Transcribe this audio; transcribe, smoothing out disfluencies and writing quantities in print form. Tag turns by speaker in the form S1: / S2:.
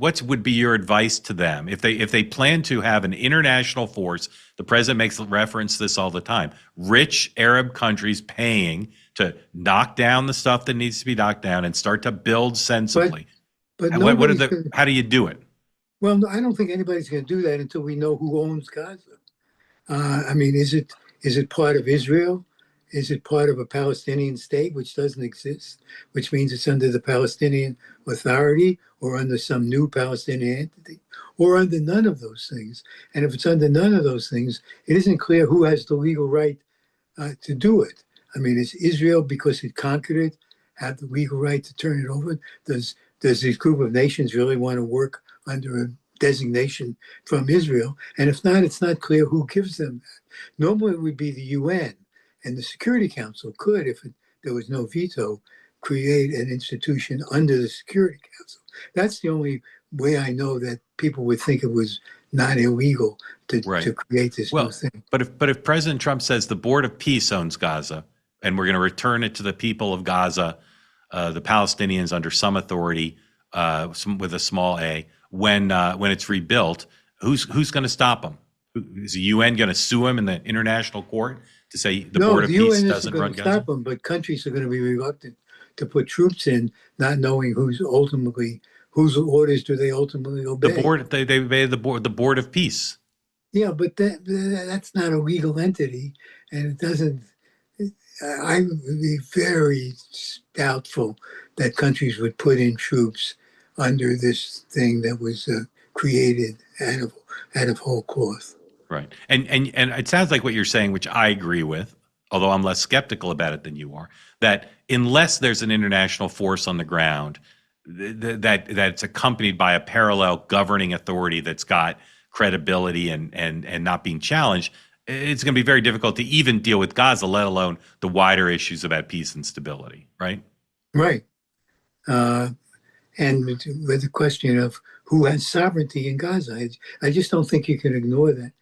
S1: what would be your advice to them if they plan to have an international force? The president makes reference to this all the time. Rich Arab countries paying to knock down the stuff that needs to be knocked down and start to build
S2: But
S1: sensibly.
S2: but
S1: What are
S2: nobody's
S1: the?
S2: going to.
S1: How do you do it?
S2: Well, no, I don't think anybody's going to do that until we know who owns Gaza. I mean, is it part of Israel? Is it part of a Palestinian state which doesn't exist, which means it's under the Palestinian Authority or under some new Palestinian entity, or under none of those things? And if it's under none of those things, it isn't clear who has the legal right to do it. I mean, is Israel, because it conquered it, have the legal right to turn it over? Does this group of nations really want to work under a designation from Israel? And if not, it's not clear who gives them that. Normally, it would be the UN, and the Security Council could, if there was no veto, create an institution under the Security Council. That's the only way I know that people would think it was not illegal
S1: Right.
S2: to create this new
S1: Well,
S2: thing.
S1: but if President Trump says the Board of Peace owns Gaza and we're going to return it to the people of Gaza, the Palestinians under some authority, with a small a, when it's rebuilt, who's going to stop them? Is the UN going to sue him in the international court to say the
S2: No,
S1: Board of
S2: the
S1: Peace
S2: UN isn't
S1: doesn't
S2: going
S1: run
S2: to stop
S1: Gaza?
S2: them, but countries are going to be reluctant to put troops in, not knowing whose orders do they ultimately
S1: The
S2: obey.
S1: board they obey the Board of Peace.
S2: Yeah, but that's not a legal entity, and it doesn't. I would be very doubtful that countries would put in troops under this thing that was created out of whole cloth.
S1: Right. And it sounds like what you're saying, which I agree with, although I'm less skeptical about it than you are, that unless there's an international force on the ground that it's accompanied by a parallel governing authority that's got credibility and not being challenged, it's going to be very difficult to even deal with Gaza, let alone the wider issues about peace and stability, right?
S2: Right. Uh, and with the question of who has sovereignty in Gaza, I just don't think you can ignore that.